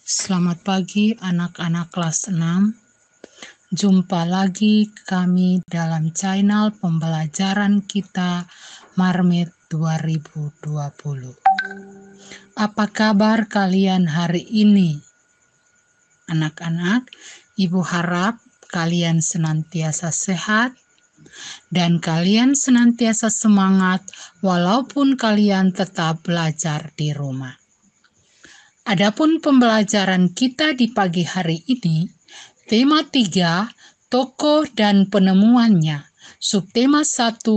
Selamat pagi anak-anak kelas 6. Jumpa lagi kami dalam channel pembelajaran kita Marmet 2020. Apa kabar kalian hari ini? Anak-anak, Ibu harap kalian senantiasa sehat dan kalian senantiasa semangat walaupun kalian tetap belajar di rumah. Adapun pembelajaran kita di pagi hari ini, tema 3, tokoh dan penemuannya. Subtema 1,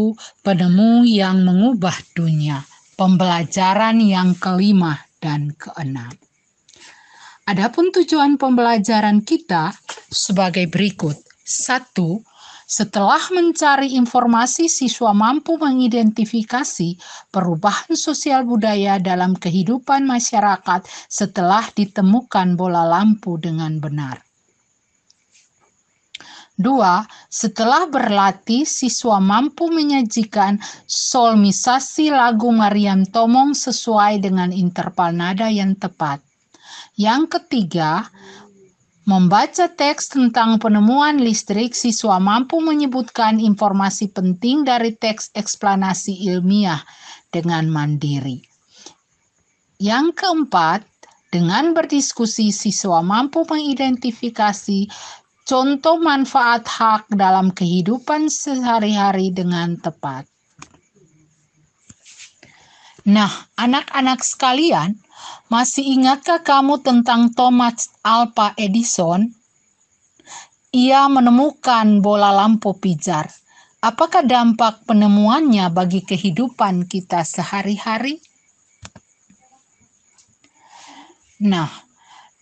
penemu yang mengubah dunia. Pembelajaran yang kelima dan keenam. Adapun tujuan pembelajaran kita sebagai berikut. 1. Setelah mencari informasi, siswa mampu mengidentifikasi perubahan sosial budaya dalam kehidupan masyarakat setelah ditemukan bola lampu dengan benar. 2. Setelah berlatih, siswa mampu menyajikan solmisasi lagu Mariam Tomong sesuai dengan interval nada yang tepat. Yang ketiga, membaca teks tentang penemuan listrik, siswa mampu menyebutkan informasi penting dari teks eksplanasi ilmiah dengan mandiri. Yang keempat, dengan berdiskusi, siswa mampu mengidentifikasi contoh manfaat hak dalam kehidupan sehari-hari dengan tepat. Nah, anak-anak sekalian, masih ingatkah kamu tentang Thomas Alva Edison? Ia menemukan bola lampu pijar. Apakah dampak penemuannya bagi kehidupan kita sehari-hari? Nah,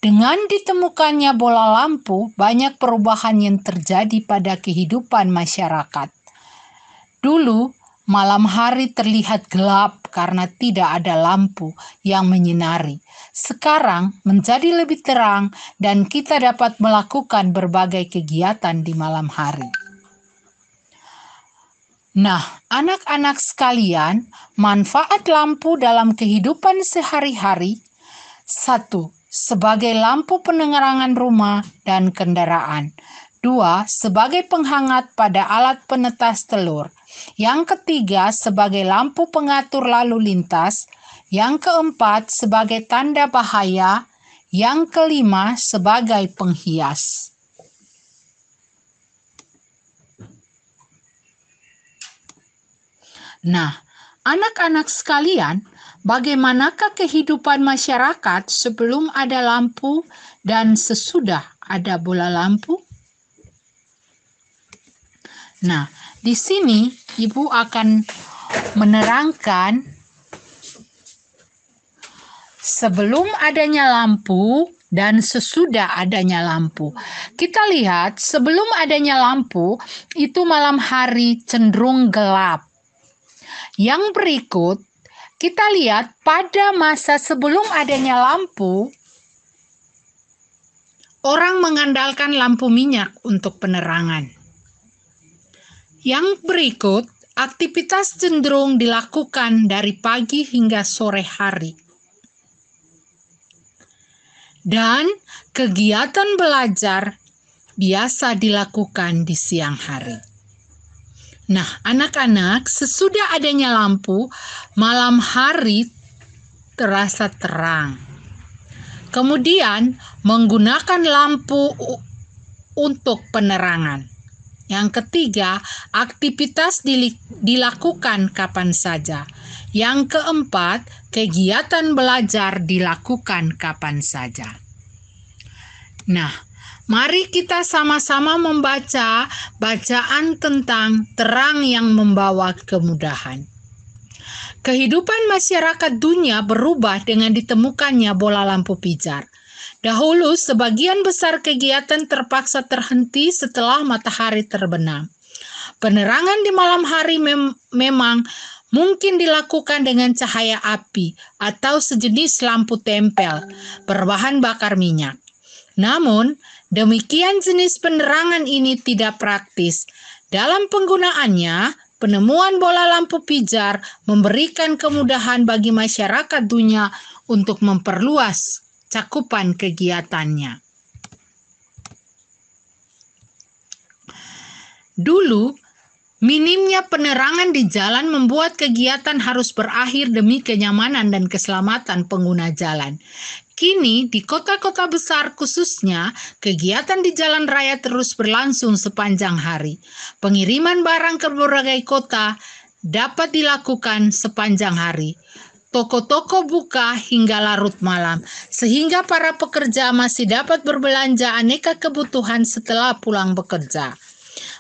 dengan ditemukannya bola lampu, banyak perubahan yang terjadi pada kehidupan masyarakat. Dulu, malam hari terlihat gelap karena tidak ada lampu yang menyinari. Sekarang menjadi lebih terang dan kita dapat melakukan berbagai kegiatan di malam hari. Nah, anak-anak sekalian, manfaat lampu dalam kehidupan sehari-hari. 1. Sebagai lampu penerangan rumah dan kendaraan. 2. Sebagai penghangat pada alat penetas telur. Yang ketiga, sebagai lampu pengatur lalu lintas. Yang keempat, sebagai tanda bahaya. Yang kelima, sebagai penghias. Nah, anak-anak sekalian, bagaimanakah kehidupan masyarakat sebelum ada lampu dan sesudah ada bola lampu? Nah, di sini Ibu akan menerangkan sebelum adanya lampu dan sesudah adanya lampu. Kita lihat sebelum adanya lampu itu malam hari cenderung gelap. Yang berikut kita lihat pada masa sebelum adanya lampu, orang mengandalkan lampu minyak untuk penerangan. Yang berikut, aktivitas cenderung dilakukan dari pagi hingga sore hari. Dan kegiatan belajar biasa dilakukan di siang hari. Nah, anak-anak, sesudah adanya lampu, malam hari terasa terang. Kemudian, menggunakan lampu untuk penerangan. Yang ketiga, aktivitas dilakukan kapan saja. Yang keempat, kegiatan belajar dilakukan kapan saja. Nah, mari kita sama-sama membaca bacaan tentang terang yang membawa kemudahan. Kehidupan masyarakat dunia berubah dengan ditemukannya bola lampu pijar. Dahulu, sebagian besar kegiatan terpaksa terhenti setelah matahari terbenam. Penerangan di malam hari memang mungkin dilakukan dengan cahaya api atau sejenis lampu tempel berbahan bakar minyak. Namun, demikian jenis penerangan ini tidak praktis. Dalam penggunaannya, penemuan bola lampu pijar memberikan kemudahan bagi masyarakat dunia untuk memperluas cakupan kegiatannya. Dulu, minimnya penerangan di jalan membuat kegiatan harus berakhir demi kenyamanan dan keselamatan pengguna jalan. Kini, di kota-kota besar khususnya, kegiatan di jalan raya terus berlangsung sepanjang hari. Pengiriman barang ke berbagai kota dapat dilakukan sepanjang hari. Toko-toko buka hingga larut malam, sehingga para pekerja masih dapat berbelanja aneka kebutuhan setelah pulang bekerja.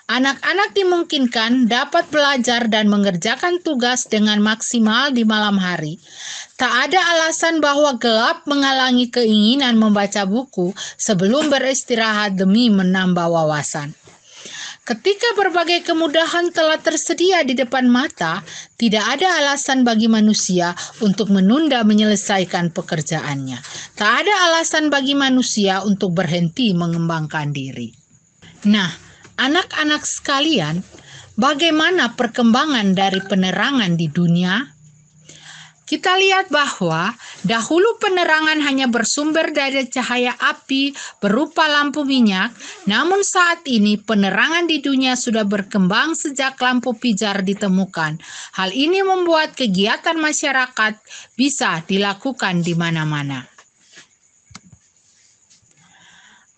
Anak-anak dimungkinkan dapat belajar dan mengerjakan tugas dengan maksimal di malam hari. Tak ada alasan bahwa gelap menghalangi keinginan membaca buku sebelum beristirahat demi menambah wawasan. Ketika berbagai kemudahan telah tersedia di depan mata, tidak ada alasan bagi manusia untuk menunda menyelesaikan pekerjaannya. Tak ada alasan bagi manusia untuk berhenti mengembangkan diri. Nah, anak-anak sekalian, bagaimana perkembangan dari penerangan di dunia? Kita lihat bahwa dahulu penerangan hanya bersumber dari cahaya api berupa lampu minyak, namun saat ini penerangan di dunia sudah berkembang sejak lampu pijar ditemukan. Hal ini membuat kegiatan masyarakat bisa dilakukan di mana-mana.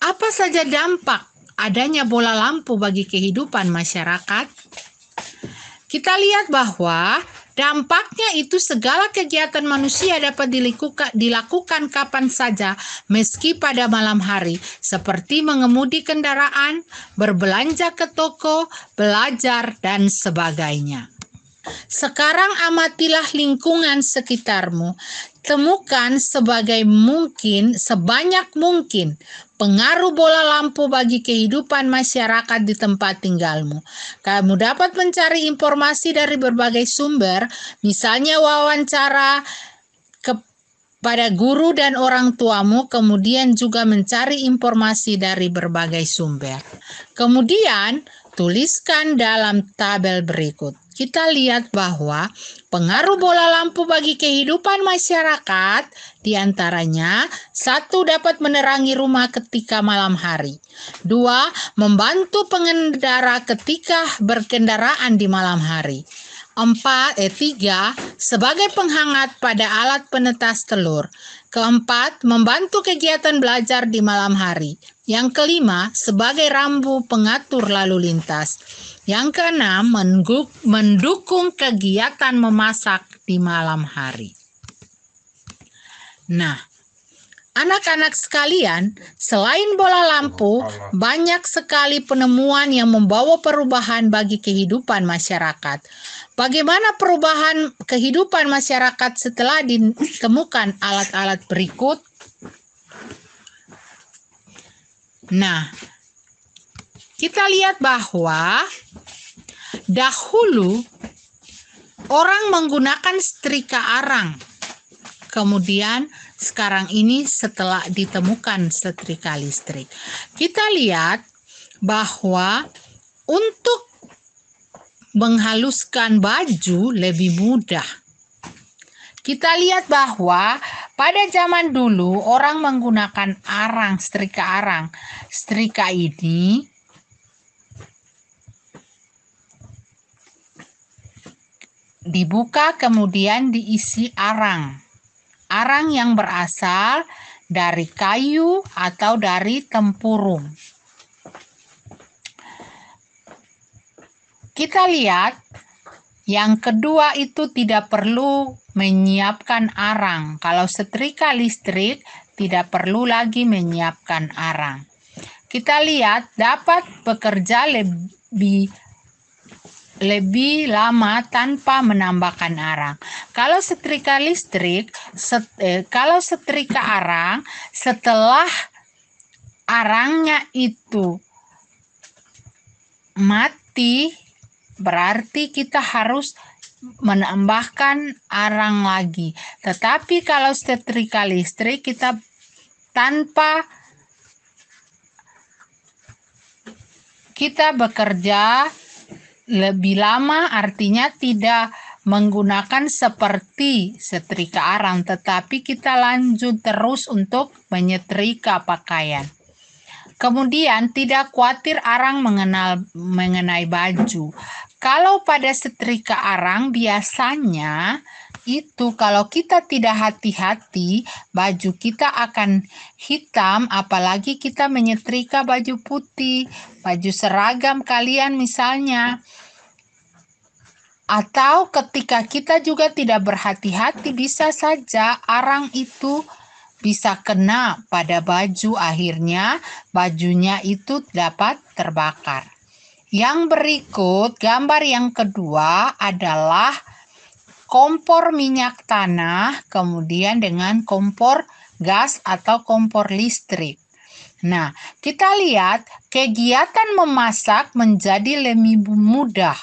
Apa saja dampak adanya bola lampu bagi kehidupan masyarakat? Kita lihat bahwa dampaknya itu segala kegiatan manusia dapat dilakukan kapan saja meski pada malam hari, seperti mengemudi kendaraan, berbelanja ke toko, belajar, dan sebagainya. Sekarang amatilah lingkungan sekitarmu. Temukan sebanyak mungkin pengaruh bola lampu bagi kehidupan masyarakat di tempat tinggalmu. Kamu dapat mencari informasi dari berbagai sumber, misalnya wawancara kepada guru dan orang tuamu, kemudian juga mencari informasi dari berbagai sumber. Kemudian, tuliskan dalam tabel berikut. Kita lihat bahwa pengaruh bola lampu bagi kehidupan masyarakat diantaranya: 1. Dapat menerangi rumah ketika malam hari. 2. Membantu pengendara ketika berkendaraan di malam hari. 3. Sebagai penghangat pada alat penetas telur. 4. Membantu kegiatan belajar di malam hari. Yang 5. Sebagai rambu pengatur lalu lintas. Yang 6. Mendukung kegiatan memasak di malam hari. Nah, anak-anak sekalian, selain bola lampu, banyak sekali penemuan yang membawa perubahan bagi kehidupan masyarakat. Bagaimana perubahan kehidupan masyarakat setelah ditemukan alat-alat berikut? Nah, kita lihat bahwa dahulu orang menggunakan setrika arang. Kemudian sekarang ini setelah ditemukan setrika listrik, kita lihat bahwa untuk menghaluskan baju lebih mudah. Kita lihat bahwa pada zaman dulu orang menggunakan arang, setrika arang. Setrika ini dibuka kemudian diisi arang. Arang yang berasal dari kayu atau dari tempurung. Kita lihat yang kedua itu tidak perlu menyiapkan arang. Kalau setrika listrik tidak perlu lagi menyiapkan arang. Kita lihat dapat bekerja lebih lama tanpa menambahkan arang. Kalau setrika listrik, kalau setrika arang, setelah arangnya itu mati, berarti kita harus menambahkan arang lagi. Tetapi kalau setrika listrik kita bekerja lebih lama, artinya tidak menggunakan seperti setrika arang, tetapi kita lanjut terus untuk menyetrika pakaian. Kemudian tidak khawatir arang mengenai baju. Kalau pada setrika arang biasanya itu kalau kita tidak hati-hati, baju kita akan hitam, apalagi kita menyetrika baju putih, baju seragam kalian misalnya. Atau ketika kita juga tidak berhati-hati, bisa saja arang itu bisa kena pada baju, akhirnya bajunya itu dapat terbakar. Yang berikut, gambar yang kedua adalah kompor minyak tanah, kemudian dengan kompor gas atau kompor listrik. Nah, kita lihat kegiatan memasak menjadi lebih mudah.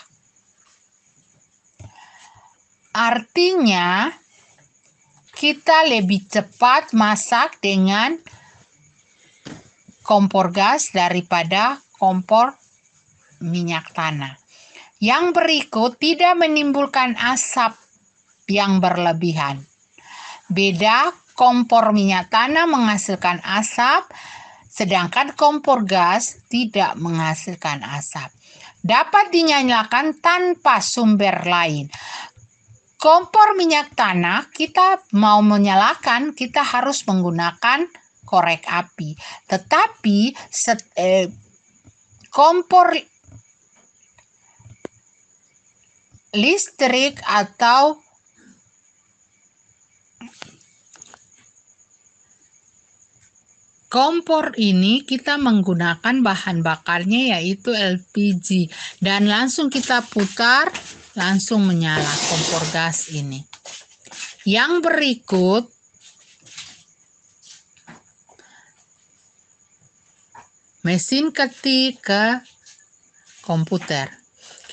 Artinya, kita lebih cepat masak dengan kompor gas daripada kompor minyak tanah. Yang berikut tidak menimbulkan asap yang berlebihan. Beda, kompor minyak tanah menghasilkan asap, sedangkan kompor gas tidak menghasilkan asap. Dapat dinyalakan tanpa sumber lain. Kompor minyak tanah, kita mau menyalakan, kita harus menggunakan korek api. Tetapi kompor listrik atau kompor ini kita menggunakan bahan bakarnya yaitu LPG. Dan langsung kita putar, langsung menyala kompor gas ini. Yang berikut, mesin ketik ke komputer.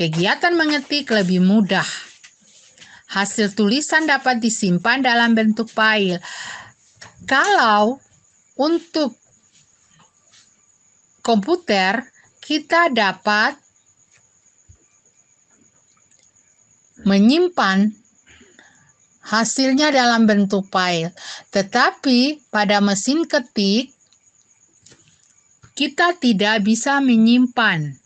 Kegiatan mengetik lebih mudah. Hasil tulisan dapat disimpan dalam bentuk file. Kalau untuk komputer, kita dapat menyimpan hasilnya dalam bentuk file. Tetapi pada mesin ketik, kita tidak bisa menyimpan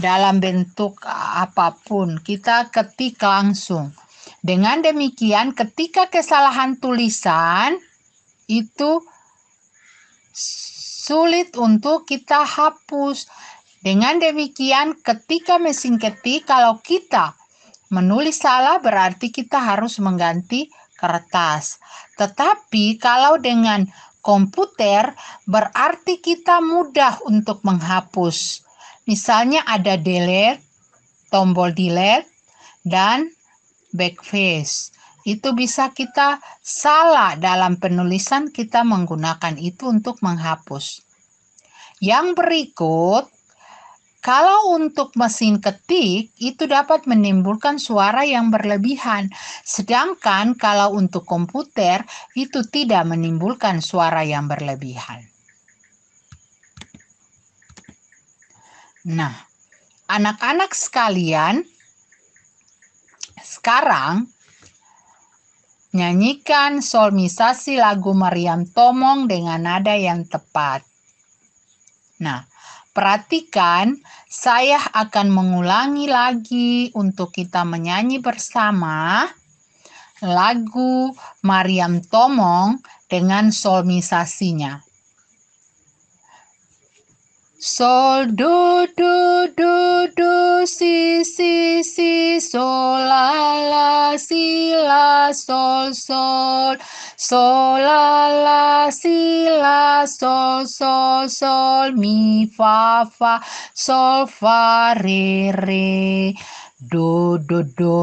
dalam bentuk apapun. Kita ketik langsung. Dengan demikian, ketika kesalahan tulisan, itu sulit untuk kita hapus. Dengan demikian, ketika mesin ketik, kalau kita menulis salah, berarti kita harus mengganti kertas. Tetapi kalau dengan komputer, berarti kita mudah untuk menghapus. Misalnya ada delete, tombol delete, dan backspace. Itu bisa kita salah dalam penulisan, kita menggunakan itu untuk menghapus. Yang berikut, kalau untuk mesin ketik, itu dapat menimbulkan suara yang berlebihan. Sedangkan kalau untuk komputer, itu tidak menimbulkan suara yang berlebihan. Nah, anak-anak sekalian, sekarang nyanyikan solmisasi lagu Maryam Tomong dengan nada yang tepat. Nah, perhatikan, saya akan mengulangi lagi untuk kita menyanyi bersama lagu Maryam Tomong dengan solmisasinya. Sol, do, si, sol, la, si, la, sol, sol, la, si, la, sol, mi, fa, sol, fa, re, do,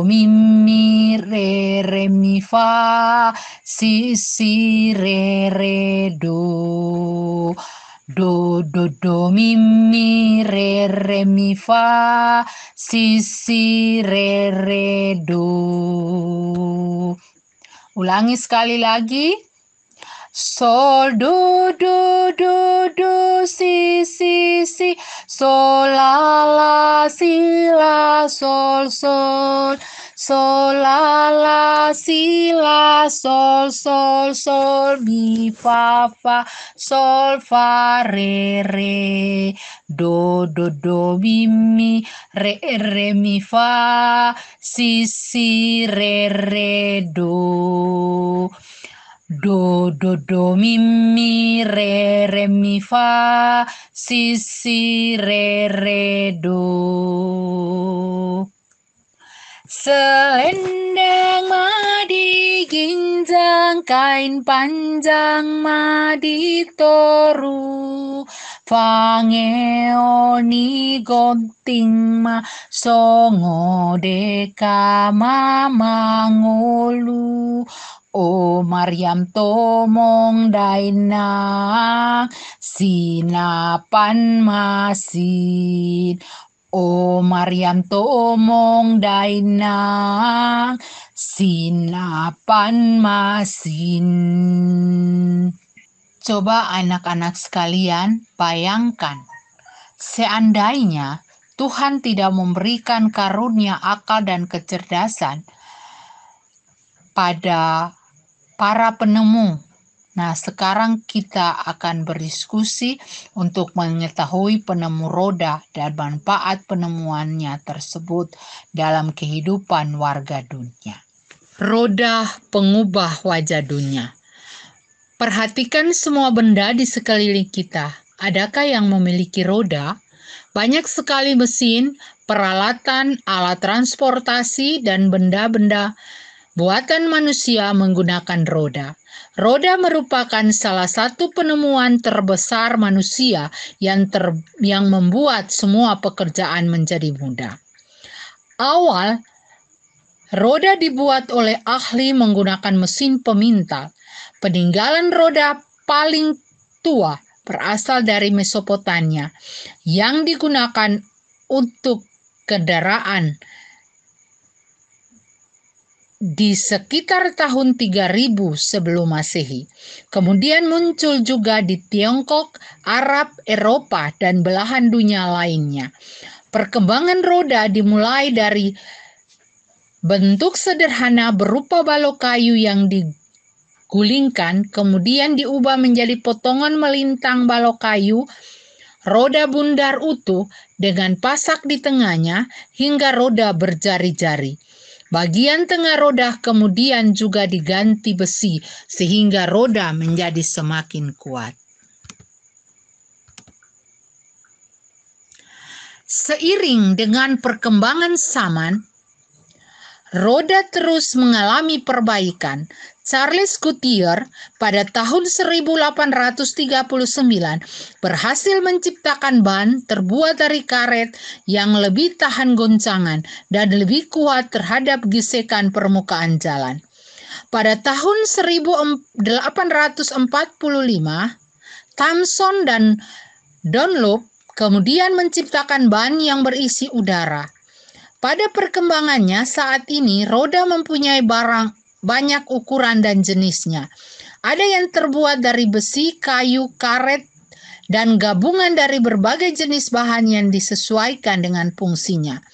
mi, re, mi, fa, si, re, do. Do, mi, re, mi, fa, si, re, do. Ulangi sekali lagi. Sol, do, si, sol, la, si, la, sol, sol, la, si, la, sol, sol, sol, mi, fa, sol, fa, re, do, mi, re, mi, fa, si, re, do. Do, mi, re, mi, fa, si, re, do. Selendang madi ginjang, kain panjang madi toru, fangeoni gonting ma songo deka mamangolu. O Maryam tomong dainang sinapan masin. O Maryam tomong dainang sinapan masin. Coba anak-anak sekalian bayangkan, seandainya Tuhan tidak memberikan karunia akal dan kecerdasan pada para penemu. Nah, sekarang kita akan berdiskusi untuk mengetahui penemu roda dan manfaat penemuannya tersebut dalam kehidupan warga dunia. Roda pengubah wajah dunia. Perhatikan semua benda di sekeliling kita. Adakah yang memiliki roda? Banyak sekali mesin, peralatan, alat transportasi, dan benda-benda buatan manusia menggunakan roda. Roda merupakan salah satu penemuan terbesar manusia yang membuat semua pekerjaan menjadi mudah. Awal, roda dibuat oleh ahli menggunakan mesin pemintal. Peninggalan roda paling tua berasal dari Mesopotamia yang digunakan untuk kendaraan di sekitar tahun 3000 sebelum Masehi. Kemudian muncul juga di Tiongkok, Arab, Eropa, dan belahan dunia lainnya. Perkembangan roda dimulai dari bentuk sederhana berupa balok kayu yang digulingkan, kemudian diubah menjadi potongan melintang balok kayu, roda bundar utuh dengan pasak di tengahnya hingga roda berjari-jari. Bagian tengah roda kemudian juga diganti besi sehingga roda menjadi semakin kuat. Seiring dengan perkembangan zaman, roda terus mengalami perbaikan. Charles Goodyear pada tahun 1839 berhasil menciptakan ban terbuat dari karet yang lebih tahan goncangan dan lebih kuat terhadap gesekan permukaan jalan. Pada tahun 1845, Thomson dan Dunlop kemudian menciptakan ban yang berisi udara. Pada perkembangannya saat ini, roda mempunyai banyak ukuran dan jenisnya. Ada yang terbuat dari besi, kayu, karet, dan gabungan dari berbagai jenis bahan yang disesuaikan dengan fungsinya.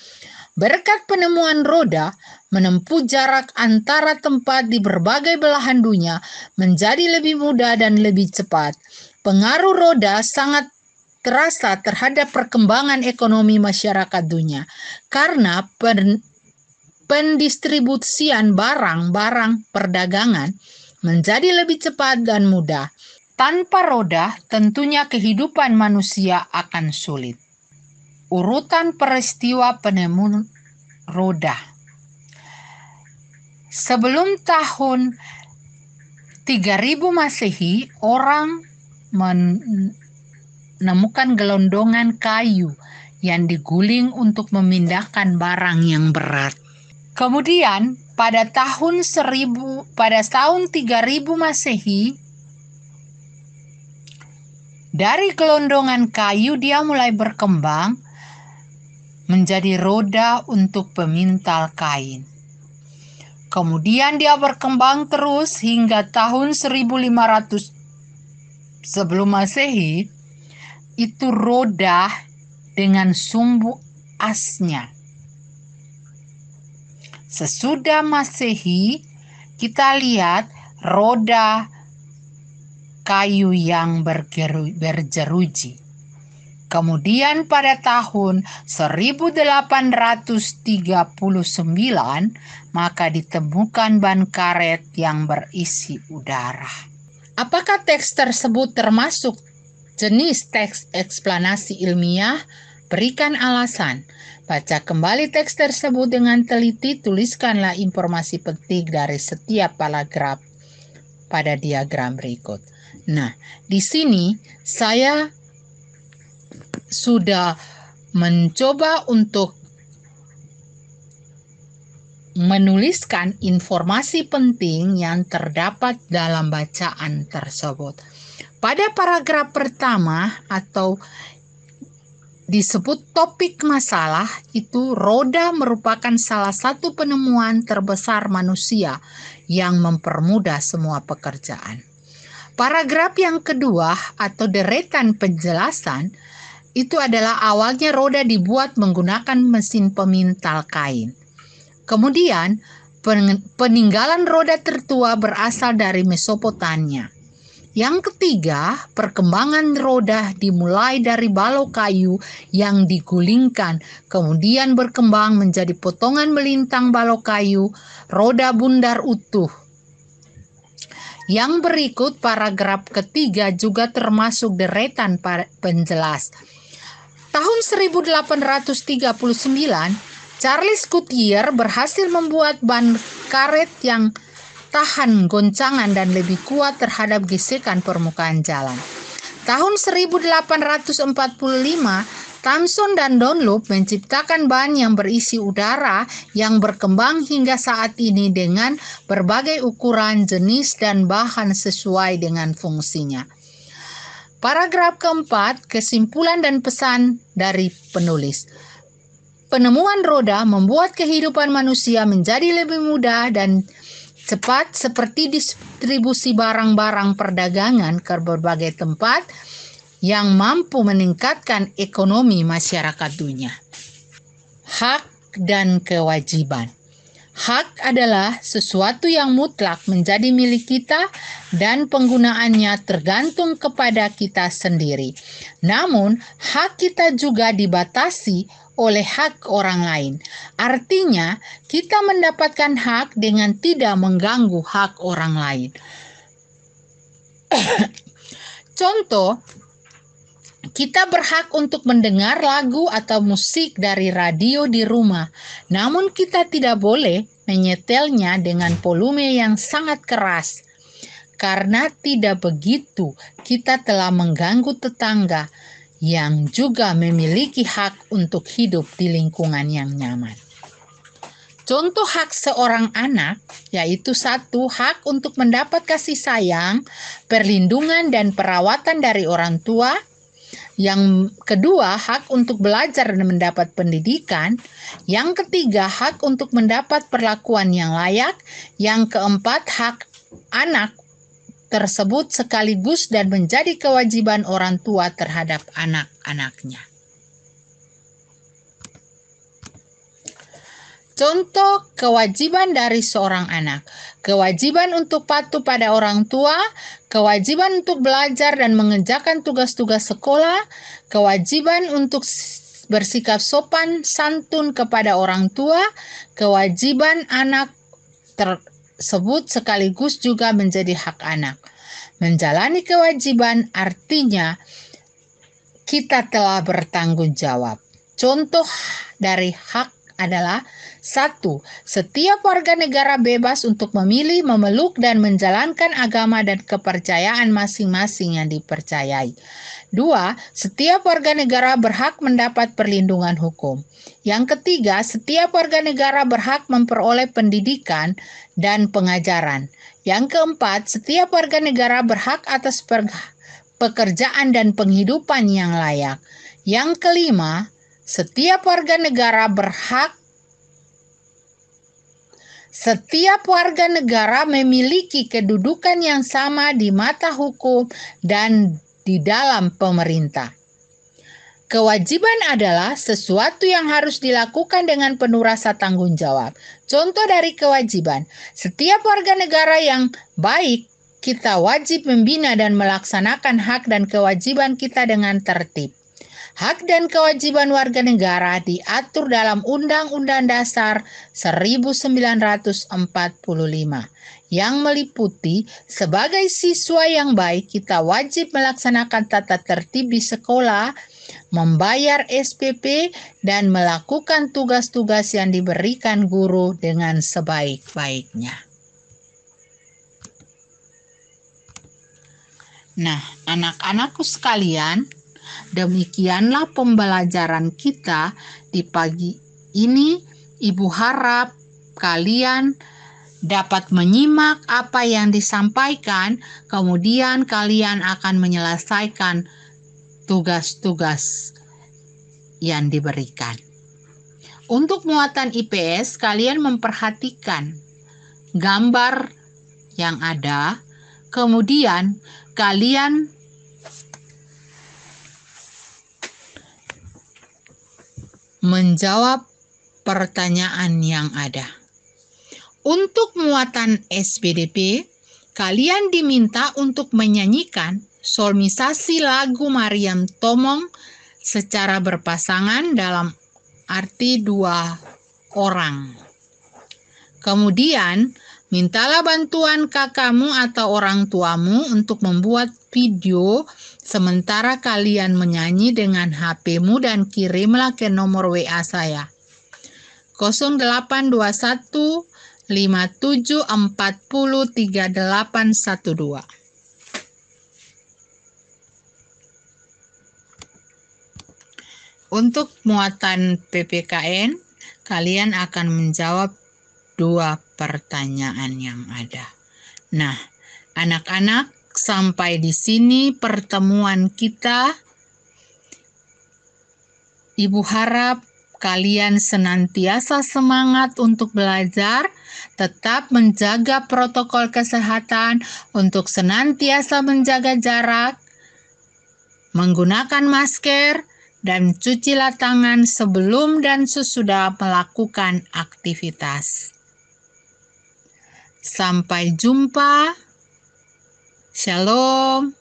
Berkat penemuan roda, menempuh jarak antara tempat di berbagai belahan dunia menjadi lebih mudah dan lebih cepat. Pengaruh roda sangat terasa terhadap perkembangan ekonomi masyarakat dunia karena pendistribusian barang-barang perdagangan menjadi lebih cepat dan mudah. Tanpa roda, tentunya kehidupan manusia akan sulit. Urutan peristiwa penemu roda. Sebelum tahun 3000 Masehi, orang menemukan gelondongan kayu yang diguling untuk memindahkan barang yang berat. Kemudian pada tahun 3000 Masehi, dari gelondongan kayu dia mulai berkembang menjadi roda untuk pemintal kain. Kemudian dia berkembang terus hingga tahun 1500 sebelum Masehi, itu roda dengan sumbu asnya. Sesudah Masehi, kita lihat roda kayu yang berjeruji. Kemudian pada tahun 1839, maka ditemukan ban karet yang berisi udara. Apakah teks tersebut termasuk jenis teks eksplanasi ilmiah? Berikan alasan. Baca kembali teks tersebut dengan teliti, tuliskanlah informasi penting dari setiap paragraf pada diagram berikut. Nah, di sini saya sudah mencoba untuk menuliskan informasi penting yang terdapat dalam bacaan tersebut. Pada paragraf pertama atau disebut topik masalah, itu roda merupakan salah satu penemuan terbesar manusia yang mempermudah semua pekerjaan. Paragraf yang kedua atau deretan penjelasan itu adalah awalnya roda dibuat menggunakan mesin pemintal kain. Kemudian peninggalan roda tertua berasal dari Mesopotamia. Yang ketiga, perkembangan roda dimulai dari balok kayu yang digulingkan, kemudian berkembang menjadi potongan melintang balok kayu, roda bundar utuh. Yang berikut paragraf ketiga juga termasuk deretan penjelas. Tahun 1839, Charles Goodyear berhasil membuat ban karet yang tahan goncangan dan lebih kuat terhadap gesekan permukaan jalan. Tahun 1845, Thomson dan Dunlop menciptakan ban yang berisi udara yang berkembang hingga saat ini dengan berbagai ukuran, jenis, dan bahan sesuai dengan fungsinya. Paragraf keempat, kesimpulan dan pesan dari penulis. Penemuan roda membuat kehidupan manusia menjadi lebih mudah dan cepat, seperti distribusi barang-barang perdagangan ke berbagai tempat yang mampu meningkatkan ekonomi masyarakat dunia. Hak dan kewajiban. Hak adalah sesuatu yang mutlak menjadi milik kita dan penggunaannya tergantung kepada kita sendiri. Namun, hak kita juga dibatasi oleh hak orang lain. Artinya, kita mendapatkan hak dengan tidak mengganggu hak orang lain. Contoh, kita berhak untuk mendengar lagu atau musik dari radio di rumah, namun kita tidak boleh menyetelnya dengan volume yang sangat keras. Karena tidak begitu, kita telah mengganggu tetangga yang juga memiliki hak untuk hidup di lingkungan yang nyaman. Contoh hak seorang anak, yaitu satu, hak untuk mendapat kasih sayang, perlindungan, dan perawatan dari orang tua. Yang kedua, hak untuk belajar dan mendapat pendidikan. Yang ketiga, hak untuk mendapat perlakuan yang layak. Yang keempat, hak anak tersebut sekaligus dan menjadi kewajiban orang tua terhadap anak-anaknya. Contoh kewajiban dari seorang anak. Kewajiban untuk patuh pada orang tua, kewajiban untuk belajar dan mengerjakan tugas-tugas sekolah, kewajiban untuk bersikap sopan santun kepada orang tua, kewajiban anak tersebut sekaligus juga menjadi hak anak. Menjalani kewajiban artinya kita telah bertanggung jawab. Contoh dari hak adalah: 1. Setiap warga negara bebas untuk memilih, memeluk, dan menjalankan agama dan kepercayaan masing-masing yang dipercayai. 2. Setiap warga negara berhak mendapat perlindungan hukum. Yang ketiga, setiap warga negara berhak memperoleh pendidikan dan pengajaran. Yang keempat, setiap warga negara berhak atas pekerjaan dan penghidupan yang layak. Yang kelima, setiap warga negara memiliki kedudukan yang sama di mata hukum dan di dalam pemerintah. Kewajiban adalah sesuatu yang harus dilakukan dengan penuh rasa tanggung jawab. Contoh dari kewajiban, setiap warga negara yang baik, kita wajib membina dan melaksanakan hak dan kewajiban kita dengan tertib. Hak dan kewajiban warga negara diatur dalam Undang-Undang Dasar 1945 yang meliputi sebagai siswa yang baik kita wajib melaksanakan tata tertib di sekolah, membayar SPP, dan melakukan tugas-tugas yang diberikan guru dengan sebaik-baiknya. Nah, anak-anakku sekalian, demikianlah pembelajaran kita di pagi ini. Ibu harap kalian dapat menyimak apa yang disampaikan, kemudian kalian akan menyelesaikan tugas-tugas yang diberikan. Untuk muatan IPS, kalian memperhatikan gambar yang ada, kemudian kalian menjawab pertanyaan yang ada. Untuk muatan SPDP, kalian diminta untuk menyanyikan solmisasi lagu Mariam Tomong secara berpasangan dalam arti 2 orang. Kemudian, mintalah bantuan kakakmu atau orang tuamu untuk membuat video sementara kalian menyanyi dengan HP-mu dan kirimlah ke nomor WA saya 0821 57 40 3812. Untuk muatan PPKN, kalian akan menjawab 2 pertanyaan yang ada. Nah, anak-anak, sampai di sini pertemuan kita. Ibu harap kalian senantiasa semangat untuk belajar, tetap menjaga protokol kesehatan untuk senantiasa menjaga jarak, menggunakan masker, dan cucilah tangan sebelum dan sesudah melakukan aktivitas. Sampai jumpa. Shalom.